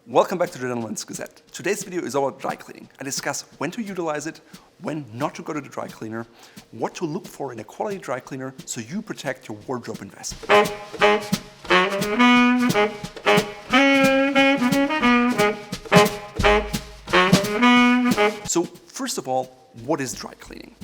Welcome back to the Gazette. Today's video is about dry cleaning. I discuss when to utilize it, when not to go to the dry cleaner, what to look for in a quality dry cleaner so you protect your wardrobe investment. So first of all, what is dry cleaning?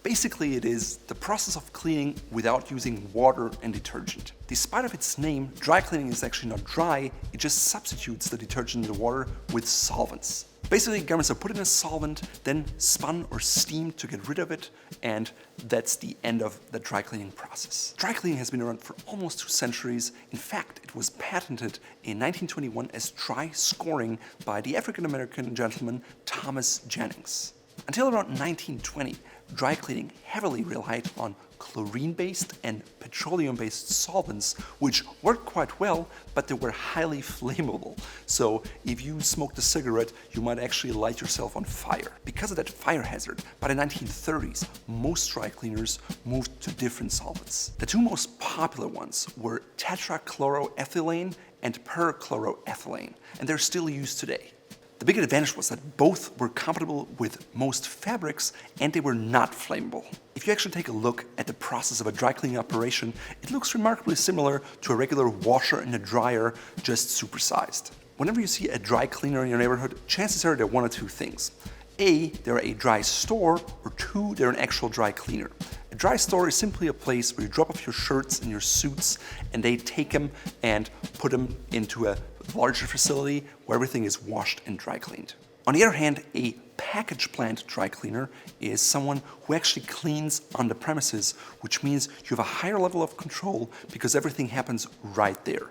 Basically, it is the process of cleaning without using water and detergent. Despite of its name, dry cleaning is actually not dry, it just substitutes the detergent in the water with solvents. Basically, garments are put in a solvent, then spun or steamed to get rid of it, and that's the end of the dry cleaning process. Dry cleaning has been around for almost 2 centuries. In fact, it was patented in 1921 as dry scouring by the African-American gentleman Thomas Jennings. Until around 1920, dry cleaning heavily relied on chlorine-based and petroleum-based solvents, which worked quite well, but they were highly flammable. So if you smoked a cigarette, you might actually light yourself on fire. Because of that fire hazard, by the 1930s, most dry cleaners moved to different solvents. The two most popular ones were tetrachloroethylene and perchloroethylene, and they're still used today. The big advantage was that both were compatible with most fabrics and they were not flammable. If you actually take a look at the process of a dry cleaning operation, it looks remarkably similar to a regular washer and a dryer, just supersized. Whenever you see a dry cleaner in your neighborhood, chances are they're one of two things. A, they're a dry store, or 2, they're an actual dry cleaner. A dry store is simply a place where you drop off your shirts and your suits and they take them and put them into a larger facility where everything is washed and dry cleaned. On the other hand, a package plant dry cleaner is someone who actually cleans on the premises, which means you have a higher level of control because everything happens right there.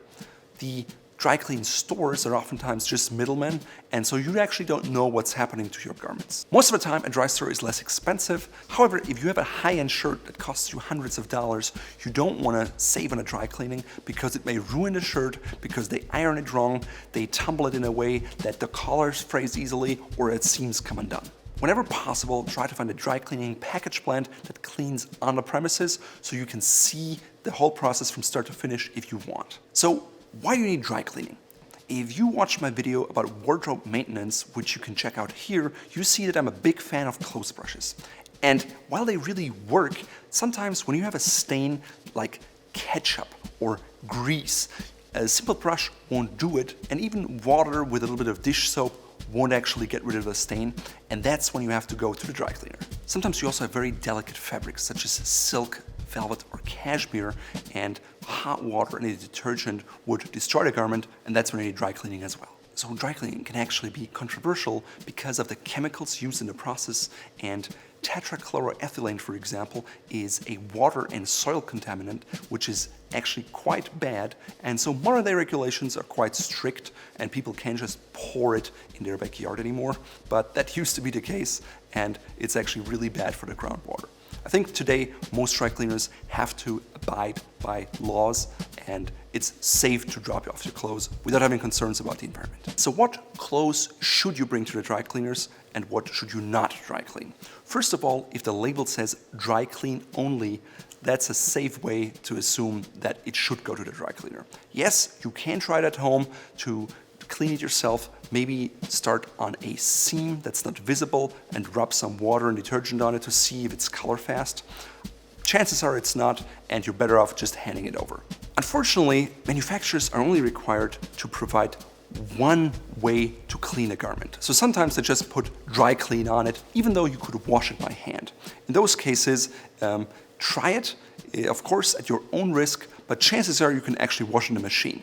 The dry clean stores are oftentimes just middlemen, and so you actually don't know what's happening to your garments. Most of the time, a dry store is less expensive. However, if you have a high-end shirt that costs you hundreds of dollars, you don't want to save on a dry cleaning because it may ruin the shirt because they iron it wrong, they tumble it in a way that the collars phrase easily, or its seams come undone. Whenever possible, try to find a dry cleaning package plant that cleans on the premises so you can see the whole process from start to finish if you want. So, why do you need dry cleaning? If you watch my video about wardrobe maintenance, which you can check out here, you see that I'm a big fan of clothes brushes. And while they really work, sometimes when you have a stain like ketchup or grease, a simple brush won't do it, and even water with a little bit of dish soap won't actually get rid of the stain, and that's when you have to go to the dry cleaner. Sometimes you also have very delicate fabrics such as silk, velvet, or cashmere, and hot water and a detergent would destroy the garment, and that's when you need dry cleaning as well. So dry cleaning can actually be controversial because of the chemicals used in the process, and tetrachloroethylene, for example, is a water and soil contaminant, which is actually quite bad, and so modern day regulations are quite strict and people can't just pour it in their backyard anymore, but that used to be the case, and it's actually really bad for the groundwater. I think today most dry cleaners have to abide by laws, and it's safe to drop off your clothes without having concerns about the environment. So what clothes should you bring to the dry cleaners and what should you not dry clean? First of all, if the label says dry clean only, that's a safe way to assume that it should go to the dry cleaner. Yes, you can try it at home to clean it yourself. Maybe start on a seam that's not visible and rub some water and detergent on it to see if it's color fast. Chances are it's not, and you're better off just handing it over. Unfortunately, manufacturers are only required to provide one way to clean a garment. So sometimes they just put dry clean on it, even though you could wash it by hand. In those cases, try it, of course, at your own risk, but chances are you can actually wash in the machine.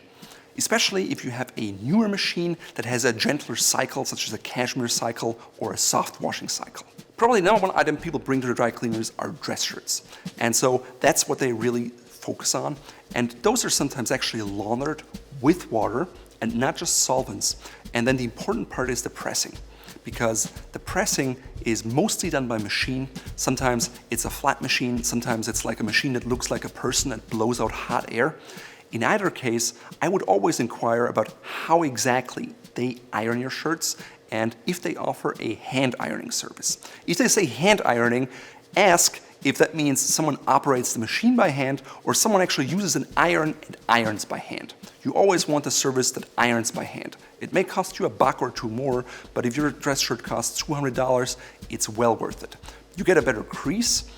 Especially if you have a newer machine that has a gentler cycle, such as a cashmere cycle or a soft washing cycle. Probably the number one item people bring to the dry cleaners are dress shirts. And so that's what they really focus on. And those are sometimes actually laundered with water and not just solvents. And then the important part is the pressing, because the pressing is mostly done by machine. Sometimes it's a flat machine, sometimes it's like a machine that looks like a person that blows out hot air. In either case, I would always inquire about how exactly they iron your shirts and if they offer a hand ironing service. If they say hand ironing, ask if that means someone operates the machine by hand or someone actually uses an iron and irons by hand. You always want a service that irons by hand. It may cost you $1 or $2 more, but if your dress shirt costs $200, it's well worth it. You get a better crease,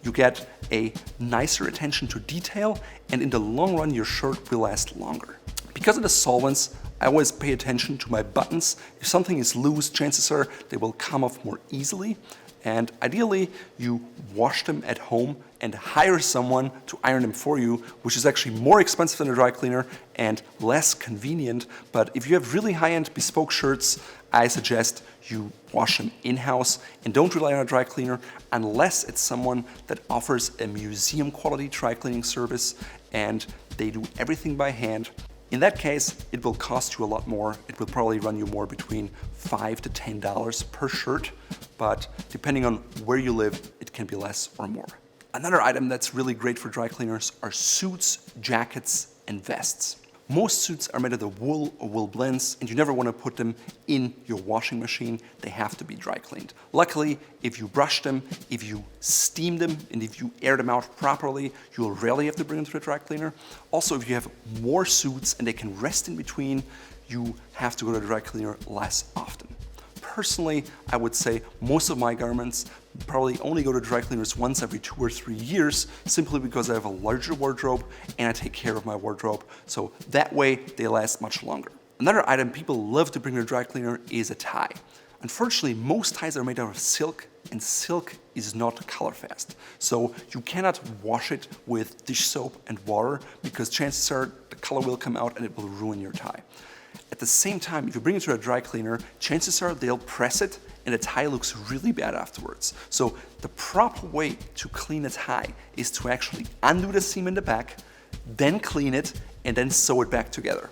you get a nicer attention to detail, and in the long run, your shirt will last longer. Because of the solvents, I always pay attention to my buttons. If something is loose, chances are they will come off more easily. And ideally, you wash them at home and hire someone to iron them for you, which is actually more expensive than a dry cleaner and less convenient. But if you have really high-end bespoke shirts, I suggest you wash them in-house and don't rely on a dry cleaner unless it's someone that offers a museum quality dry cleaning service and they do everything by hand. In that case, it will cost you a lot more. It will probably run you more between $5 to $10 per shirt, but depending on where you live, it can be less or more. Another item that's really great for dry cleaners are suits, jackets, and vests. Most suits are made out of wool or wool blends, and you never want to put them in your washing machine. They have to be dry cleaned. Luckily, if you brush them, if you steam them, and if you air them out properly, you'll rarely have to bring them to the dry cleaner. Also, if you have more suits and they can rest in between, you have to go to the dry cleaner less often. Personally, I would say most of my garments probably only go to dry cleaners once every 2 or 3 years, simply because I have a larger wardrobe and I take care of my wardrobe, so that way they last much longer. Another item people love to bring to a dry cleaner is a tie. Unfortunately, most ties are made out of silk, and silk is not color fast. So you cannot wash it with dish soap and water because chances are the color will come out and it will ruin your tie. At the same time, if you bring it to a dry cleaner, chances are they'll press it and the tie looks really bad afterwards. So the proper way to clean a tie is to actually undo the seam in the back, then clean it, and then sew it back together.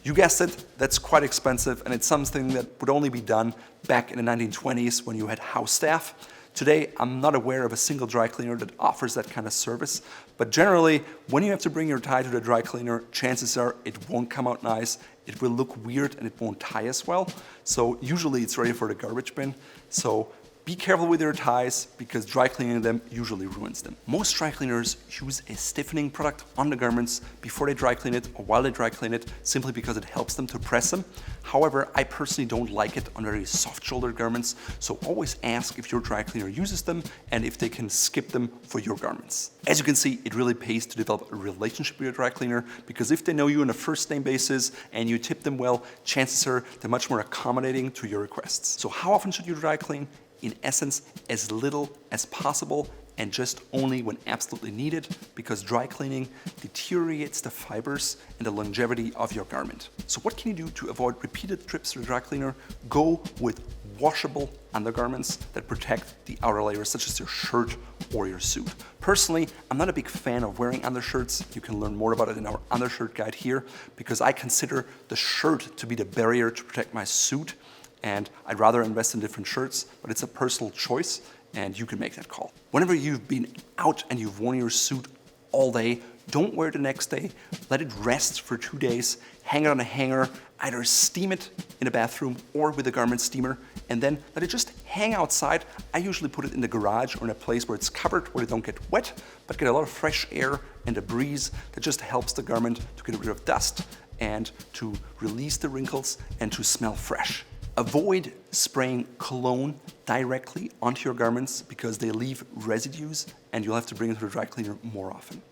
You guessed it, that's quite expensive, and it's something that would only be done back in the 1920s when you had house staff. Today, I'm not aware of a single dry cleaner that offers that kind of service, but generally, when you have to bring your tie to the dry cleaner, chances are it won't come out nice, it will look weird, and it won't tie as well. So usually it's ready for the garbage bin. So be careful with your ties because dry cleaning them usually ruins them. Most dry cleaners use a stiffening product on the garments before they dry clean it or while they dry clean it, simply because it helps them to press them. However, I personally don't like it on very soft-shouldered garments, so always ask if your dry cleaner uses them and if they can skip them for your garments. As you can see, it really pays to develop a relationship with your dry cleaner, because if they know you on a first-name basis and you tip them well, chances are they're much more accommodating to your requests. So how often should you dry clean? In essence, as little as possible and just only when absolutely needed, because dry cleaning deteriorates the fibers and the longevity of your garment. So what can you do to avoid repeated trips to the dry cleaner? Go with washable undergarments that protect the outer layers, such as your shirt or your suit. Personally, I'm not a big fan of wearing undershirts. You can learn more about it in our undershirt guide here, because I consider the shirt to be the barrier to protect my suit, and I'd rather invest in different shirts, but it's a personal choice, and you can make that call. Whenever you've been out and you've worn your suit all day, don't wear it the next day. Let it rest for 2 days, hang it on a hanger, either steam it in a bathroom or with a garment steamer, and then let it just hang outside. I usually put it in the garage or in a place where it's covered, where it don't get wet, but get a lot of fresh air and a breeze that just helps the garment to get rid of dust and to release the wrinkles and to smell fresh. Avoid spraying cologne directly onto your garments because they leave residues and you'll have to bring it to the dry cleaner more often.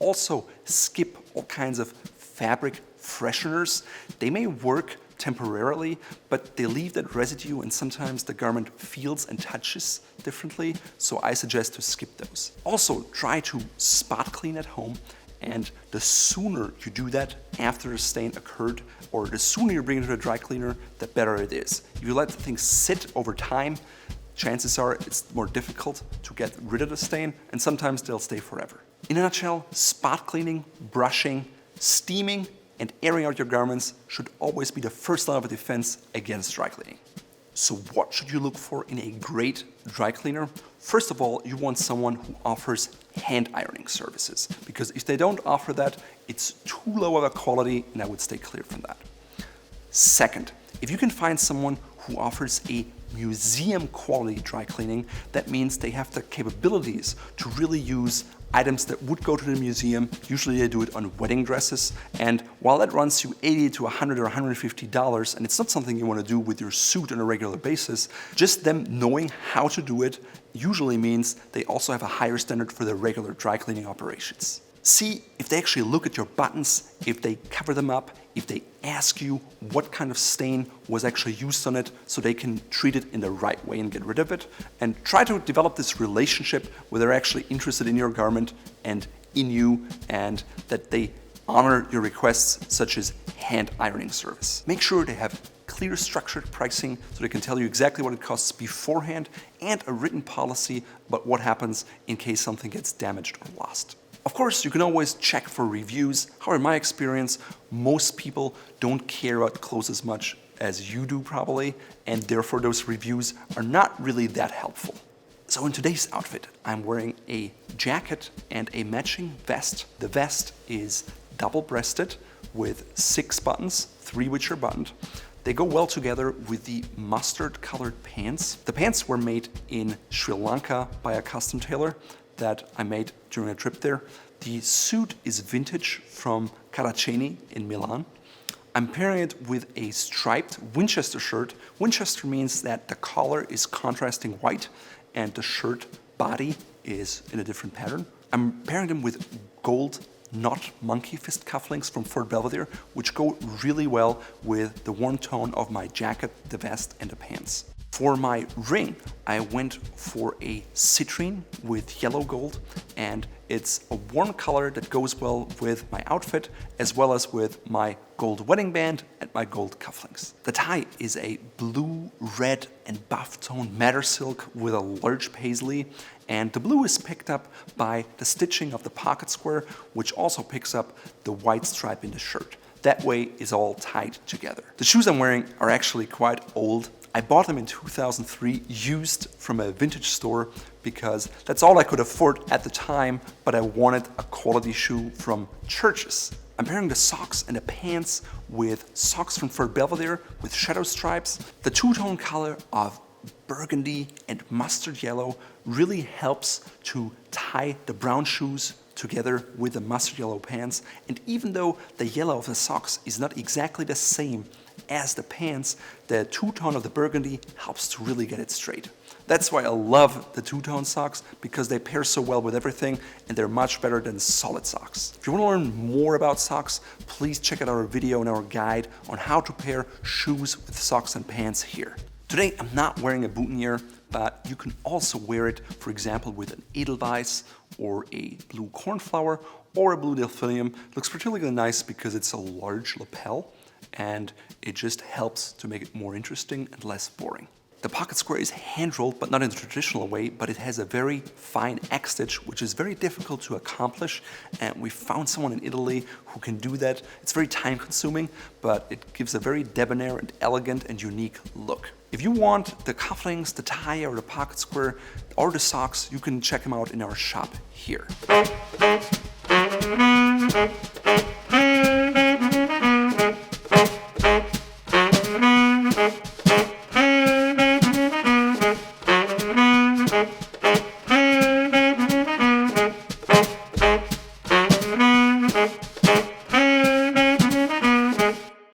Also, skip all kinds of fabric fresheners. They may work temporarily, but they leave that residue and sometimes the garment feels and touches differently, so I suggest to skip those. Also, try to spot clean at home, and the sooner you do that after a stain occurred, or the sooner you bring it to a dry cleaner, the better it is. If you let the thing sit over time, chances are it's more difficult to get rid of the stain, and sometimes they'll stay forever. In a nutshell, spot cleaning, brushing, steaming, and airing out your garments should always be the first line of defense against dry cleaning. So what should you look for in a great dry cleaner? First of all, you want someone who offers hand ironing services, because if they don't offer that, it's too low of a quality and I would stay clear from that. Second, if you can find someone who offers a museum quality dry cleaning. That means they have the capabilities to really use items that would go to the museum. Usually they do it on wedding dresses, and while that runs you $80 to $100 or $150, and it's not something you want to do with your suit on a regular basis, just them knowing how to do it usually means they also have a higher standard for their regular dry cleaning operations. See if they actually look at your buttons, if they cover them up, if they ask you what kind of stain was actually used on it so they can treat it in the right way and get rid of it. And try to develop this relationship where they're actually interested in your garment and in you, and that they honor your requests, such as hand ironing service. Make sure they have clear structured pricing so they can tell you exactly what it costs beforehand, and a written policy about what happens in case something gets damaged or lost. Of course, you can always check for reviews. However, in my experience, most people don't care about clothes as much as you do probably, and therefore those reviews are not really that helpful. So in today's outfit, I'm wearing a jacket and a matching vest. The vest is double-breasted with 6 buttons, 3 which are buttoned. They go well together with the mustard-colored pants. The pants were made in Sri Lanka by a custom tailor that I made during a trip there. The suit is vintage from Caraceni in Milan. I'm pairing it with a striped Winchester shirt. Winchester means that the collar is contrasting white and the shirt body is in a different pattern. I'm pairing them with gold not monkey fist cufflinks from Fort Belvedere, which go really well with the warm tone of my jacket, the vest, and the pants. For my ring, I went for a citrine with yellow gold, and it's a warm color that goes well with my outfit, as well as with my gold wedding band and my gold cufflinks. The tie is a blue, red, and buff tone madder silk with a large paisley, and the blue is picked up by the stitching of the pocket square, which also picks up the white stripe in the shirt. That way it's all tied together. The shoes I'm wearing are actually quite old. I bought them in 2003, used from a vintage store, because that's all I could afford at the time, but I wanted a quality shoe from Church's. I'm pairing the socks and the pants with socks from Fort Belvedere with shadow stripes. The two-tone color of burgundy and mustard yellow really helps to tie the brown shoes together with the mustard yellow pants, and even though the yellow of the socks is not exactly the same as the pants, the two-tone of the burgundy helps to really get it straight. That's why I love the two-tone socks, because they pair so well with everything and they're much better than solid socks. If you want to learn more about socks, please check out our video and our guide on how to pair shoes with socks and pants here. Today I'm not wearing a boutonniere, but you can also wear it, for example, with an Edelweiss or a blue cornflower or a blue delphinium. It looks particularly nice because it's a large lapel, and it just helps to make it more interesting and less boring. The pocket square is hand-rolled, but not in the traditional way, but it has a very fine X stitch, which is very difficult to accomplish, and we found someone in Italy who can do that. It's very time-consuming, but it gives a very debonair and elegant and unique look. If you want the cufflinks, the tie, or the pocket square, or the socks, you can check them out in our shop here.